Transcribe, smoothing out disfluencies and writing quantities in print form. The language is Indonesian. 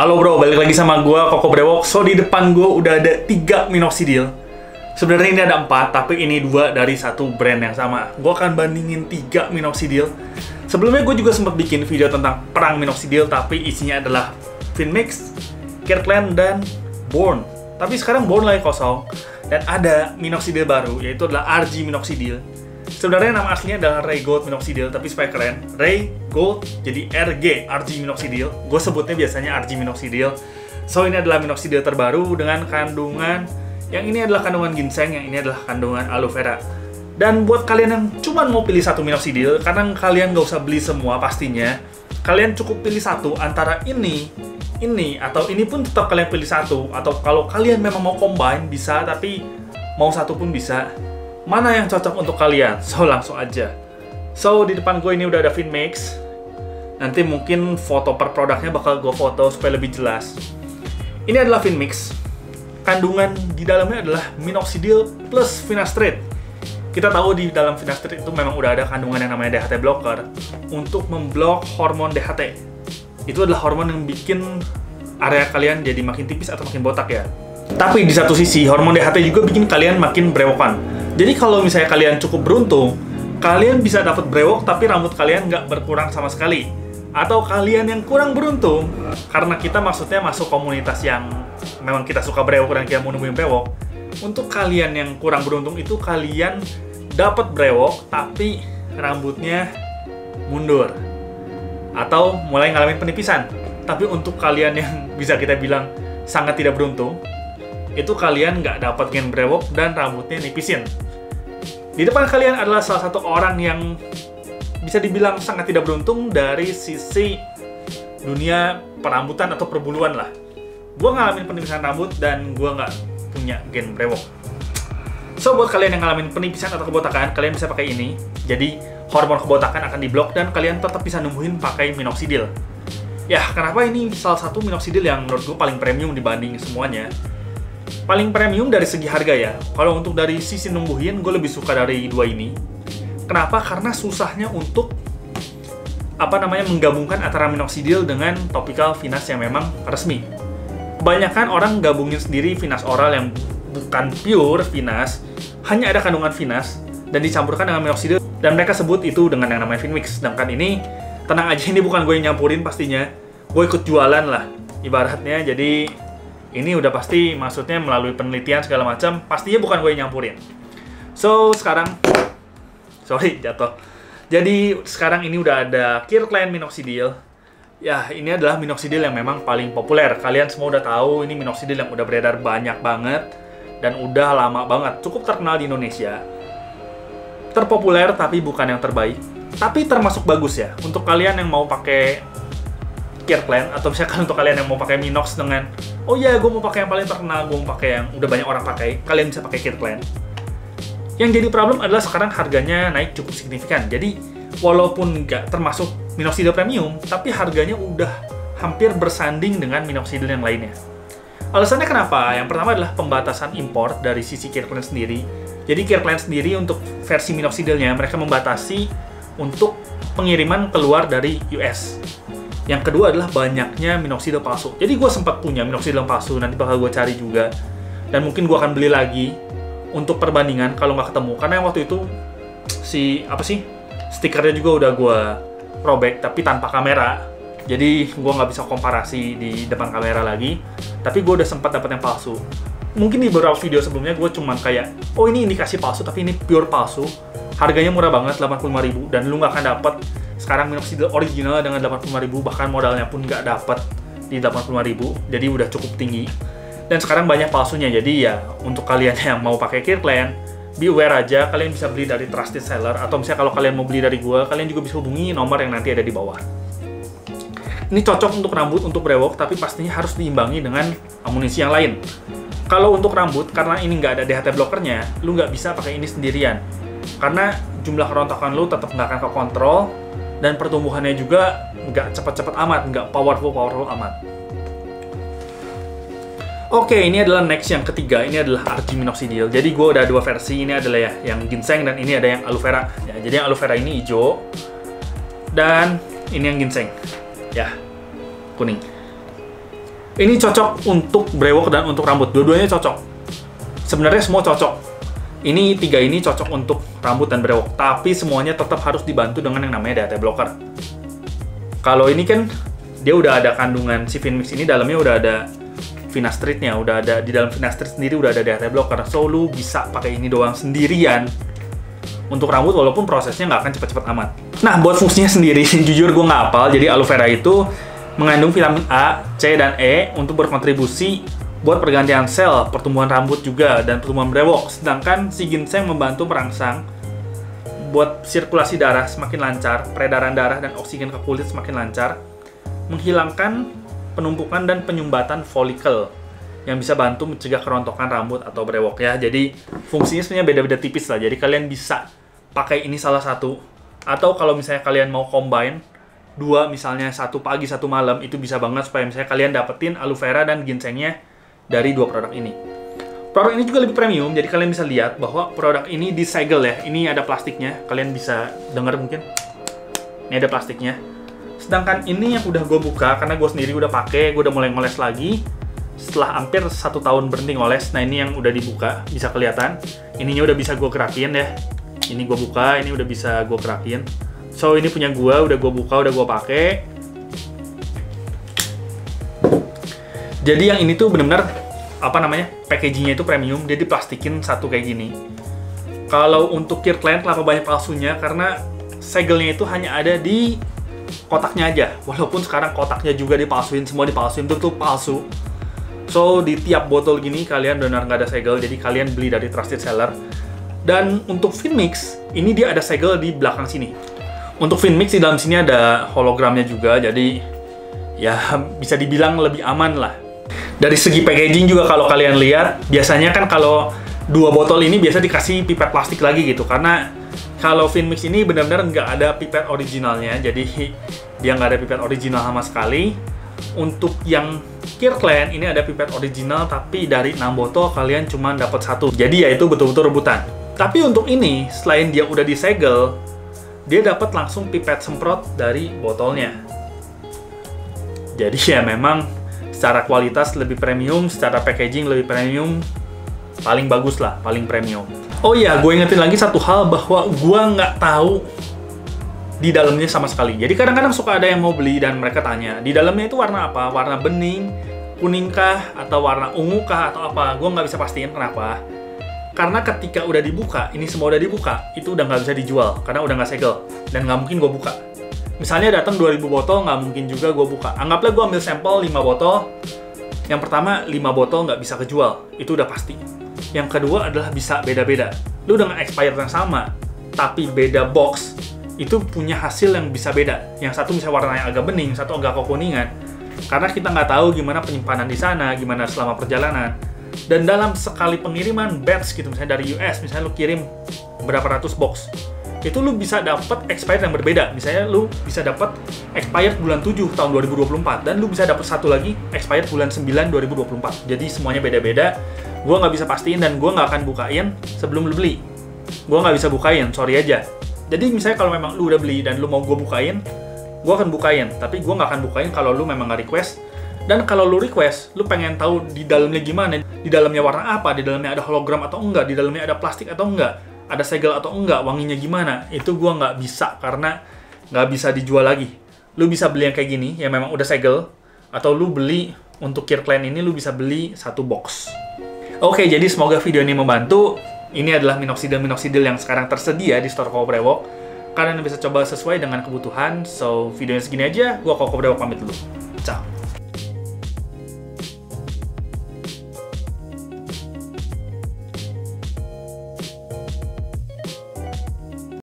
Halo bro, balik lagi sama gue, Koko Brewok. So, di depan gue udah ada 3 minoxidil. Sebenarnya ini ada 4, tapi ini 2 dari satu brand yang sama. Gue akan bandingin 3 minoxidil. Sebelumnya gue juga sempat bikin video tentang perang minoxidil, tapi isinya adalah Finmix, Kirkland, dan Bourne. Tapi sekarang Bourne lagi kosong, dan ada minoxidil baru, yaitu adalah RG minoxidil. Sebenarnya nama aslinya adalah Ray Gold minoxidil, tapi supaya keren, Ray Gold jadi RG minoxidil. Gue sebutnya biasanya RG minoxidil. So, ini adalah minoxidil terbaru dengan kandungan, yang ini adalah kandungan ginseng, yang ini adalah kandungan aloe vera. Dan buat kalian yang cuma mau pilih satu minoxidil, karena kalian nggak usah beli semua pastinya, kalian cukup pilih satu antara ini, atau ini pun tetap kalian pilih satu. Atau kalau kalian memang mau combine, bisa, tapi mau satu pun bisa. Mana yang cocok untuk kalian? So, langsung aja. So, di depan gue ini udah ada Finmix. Nanti mungkin foto per produknya bakal gue foto supaya lebih jelas. Ini adalah Finmix. Kandungan di dalamnya adalah minoxidil plus finasteride. Kita tahu di dalam finasteride itu memang udah ada kandungan yang namanya DHT blocker untuk memblok hormon DHT. Itu adalah hormon yang bikin area kalian jadi makin tipis atau makin botak ya. Tapi di satu sisi, hormon DHT juga bikin kalian makin brewokan. Jadi kalau misalnya kalian cukup beruntung, kalian bisa dapat brewok tapi rambut kalian nggak berkurang sama sekali. Atau kalian yang kurang beruntung, karena kita maksudnya masuk komunitas yang memang kita suka brewok dan kita mau nemuin brewok. Untuk kalian yang kurang beruntung itu kalian dapat brewok tapi rambutnya mundur. Atau mulai ngalamin penipisan. Tapi untuk kalian yang bisa kita bilang sangat tidak beruntung, itu kalian nggak dapat gen brewok dan rambutnya nipisin. Di depan kalian adalah salah satu orang yang bisa dibilang sangat tidak beruntung dari sisi dunia perambutan atau perbuluan lah. Gue ngalamin penipisan rambut dan gue nggak punya gen brewok. So, buat kalian yang ngalamin penipisan atau kebotakan, kalian bisa pakai ini. Jadi, hormon kebotakan akan diblok dan kalian tetap bisa numbuhin pakai minoxidil. Ya, kenapa ini salah satu minoxidil yang menurut gue paling premium dibanding semuanya? Paling premium dari segi harga ya. Kalau untuk dari sisi numbuhin, gue lebih suka dari 2 ini. Kenapa? Karena susahnya untuk menggabungkan antara minoxidil dengan topical Finas yang memang resmi. Kebanyakan orang gabungin sendiri Finas oral yang bukan pure Finas, hanya ada kandungan Finas dan dicampurkan dengan minoxidil, dan mereka sebut itu dengan yang namanya Finmix. Sedangkan ini, tenang aja, ini bukan gue yang nyampurin pastinya. Gue ikut jualan lah ibaratnya. Jadi ini udah pasti maksudnya melalui penelitian segala macam, pastinya bukan gue yang nyampurin. So, sekarang jatuh. Jadi sekarang ini udah ada Kirkland minoxidil. Ya, ini adalah minoxidil yang memang paling populer. Kalian semua udah tahu ini minoxidil yang udah beredar banyak banget dan udah lama banget, cukup terkenal di Indonesia. Terpopuler tapi bukan yang terbaik. Tapi termasuk bagus ya untuk kalian yang mau pakai Kirkland, atau misalkan untuk kalian yang mau pakai Minox dengan oh iya, gue mau pakai yang paling terkenal, gue mau pakai yang udah banyak orang pakai, kalian bisa pakai Kirkland. Yang jadi problem adalah sekarang harganya naik cukup signifikan. Jadi walaupun nggak termasuk minoxidil premium, tapi harganya udah hampir bersanding dengan minoxidil yang lainnya. Alasannya kenapa? Yang pertama adalah pembatasan impor dari sisi Kirkland sendiri. Jadi Kirkland sendiri untuk versi minoxidilnya mereka membatasi untuk pengiriman keluar dari US. Yang kedua adalah banyaknya minoxidil palsu. Jadi gue sempat punya minoxidil palsu, nanti bakal gue cari juga. Dan mungkin gue akan beli lagi untuk perbandingan kalau nggak ketemu. Karena yang waktu itu stikernya juga udah gue robek tapi tanpa kamera. Jadi gue nggak bisa komparasi di depan kamera lagi. Tapi gue udah sempat dapat yang palsu. Mungkin di beberapa video sebelumnya gue cuman kayak, oh ini indikasi palsu tapi ini pure palsu. Harganya murah banget, 85.000, dan lu nggak akan dapat sekarang minoxidil original dengan 85.000, bahkan modalnya pun nggak dapat di 85.000, jadi udah cukup tinggi. Dan sekarang banyak palsunya, jadi ya untuk kalian yang mau pakai Kirkland, be aware aja, kalian bisa beli dari trusted seller, atau misalnya kalau kalian mau beli dari gua, kalian juga bisa hubungi nomor yang nanti ada di bawah. Ini cocok untuk rambut, untuk brewok, tapi pastinya harus diimbangi dengan amunisi yang lain. Kalau untuk rambut, karena ini nggak ada DHT blockernya, lu nggak bisa pakai ini sendirian. Karena jumlah kerontokan lu tetap nggak akan kekontrol, dan pertumbuhannya juga nggak cepat-cepat amat, nggak powerful amat. Oke, ini adalah next yang ketiga, ini adalah RG minoxidil. Jadi gue udah 2 versi, ini adalah ya yang ginseng dan ini ada yang aloe vera. Ya, jadi yang aloe vera ini hijau dan ini yang ginseng. Ya, kuning. Ini cocok untuk brewok dan untuk rambut. Dua-duanya cocok. Sebenarnya semua cocok. Ini 3 ini cocok untuk rambut dan brewok. Tapi semuanya tetap harus dibantu dengan yang namanya DHT blocker. Kalau ini kan dia udah ada kandungan si Finmix ini, dalamnya udah ada finasteride-nya, udah ada di dalam finasteride sendiri udah ada DHT blocker. So lu bisa pakai ini doang sendirian untuk rambut, walaupun prosesnya nggak akan cepet-cepet amat. Nah, buat fungsinya sendiri, jujur gue nggak hafal. Jadi aloe vera itu mengandung vitamin A, C, dan E untuk berkontribusi buat pergantian sel, pertumbuhan rambut juga, dan pertumbuhan brewok. Sedangkan si ginseng membantu merangsang buat sirkulasi darah semakin lancar, peredaran darah dan oksigen ke kulit semakin lancar, menghilangkan penumpukan dan penyumbatan folikel yang bisa bantu mencegah kerontokan rambut atau brewok ya. Jadi fungsinya sebenarnya beda-beda tipis lah. Jadi kalian bisa pakai ini salah satu, atau kalau misalnya kalian mau combine dua, misalnya satu pagi satu malam, itu bisa banget supaya misalnya kalian dapetin aloe vera dan ginsengnya dari dua produk ini. Produk ini juga lebih premium, jadi kalian bisa lihat bahwa produk ini disegel ya. Ini ada plastiknya, kalian bisa dengar mungkin. Ini ada plastiknya. Sedangkan ini yang udah gue buka, karena gue sendiri udah pakai, gue udah mulai ngoles lagi setelah hampir 1 tahun berhenti ngoles. Nah, ini yang udah dibuka, bisa kelihatan. Ininya udah bisa gue gerakin ya. Ini gue buka, ini udah bisa gue gerakin. So, ini punya gue, udah gue buka, udah gue pakai. Jadi yang ini tuh bener-bener apa namanya, packagingnya itu premium, dia diplastikin satu kayak gini. Kalau untuk Kirkland kenapa banyak palsunya, karena segelnya itu hanya ada di kotaknya aja, walaupun sekarang kotaknya juga dipalsuin, semua dipalsuin, itu tuh palsu. So di tiap botol gini kalian benar nggak ada segel, jadi kalian beli dari trusted seller. Dan untuk Finmix ini dia ada segel di belakang sini. Untuk Finmix di dalam sini ada hologramnya juga, jadi ya bisa dibilang lebih aman lah. Dari segi packaging juga kalau kalian lihat, biasanya kan kalau 2 botol ini biasa dikasih pipet plastik lagi gitu, karena kalau Finmix ini benar-benar nggak ada pipet originalnya, jadi dia nggak ada pipet original sama sekali. Untuk yang Kirkland ini ada pipet original, tapi dari 6 botol kalian cuma dapat 1. Jadi ya itu betul-betul rebutan. Tapi untuk ini, selain dia udah disegel, dia dapat langsung pipet semprot dari botolnya. Jadi ya memang secara kualitas lebih premium, secara packaging lebih premium, paling bagus lah, paling premium. Oh iya, gue ingetin lagi satu hal, bahwa gue nggak tahu di dalamnya sama sekali. Jadi kadang-kadang suka ada yang mau beli dan mereka tanya, di dalamnya itu warna apa? Warna bening, kuningkah, atau warna ungu kah, atau apa? Gue nggak bisa pastiin kenapa. Karena ketika udah dibuka, ini semua udah dibuka, itu udah nggak bisa dijual, karena udah nggak segel. Dan nggak mungkin gue buka. Misalnya datang 2000 botol, nggak mungkin juga gue buka. Anggaplah gue ambil sampel 5 botol. Yang pertama, 5 botol nggak bisa kejual. Itu udah pasti. Yang kedua adalah bisa beda-beda. Lu dengan expired yang sama, tapi beda box, itu punya hasil yang bisa beda. Yang satu misalnya warnanya agak bening, satu agak kekuningan. Karena kita nggak tahu gimana penyimpanan di sana, gimana selama perjalanan. Dan dalam sekali pengiriman batch gitu, misalnya dari US, misalnya lu kirim berapa ratus box, itu lu bisa dapat expired yang berbeda. Misalnya lu bisa dapat expired bulan 7 tahun 2024, dan lu bisa dapat satu lagi expired bulan 9 2024. Jadi semuanya beda-beda. Gue nggak bisa pastiin, dan gue nggak akan bukain sebelum lu beli. Gue nggak bisa bukain, sorry aja. Jadi misalnya kalau memang lu udah beli dan lu mau gue bukain, gue akan bukain. Tapi gue nggak akan bukain kalau lu memang nggak request. Dan kalau lu request, lu pengen tahu di dalamnya gimana, di dalamnya warna apa, di dalamnya ada hologram atau enggak, di dalamnya ada plastik atau enggak, ada segel atau enggak, wanginya gimana, itu gue nggak bisa, karena nggak bisa dijual lagi. Lu bisa beli yang kayak gini, yang memang udah segel, atau lu beli untuk Kirkland ini, lu bisa beli 1 box. Oke, jadi semoga video ini membantu. Ini adalah minoxidil yang sekarang tersedia di store Koko Brewok. Kalian bisa coba sesuai dengan kebutuhan. So, videonya segini aja. Gua Koko Brewok pamit dulu.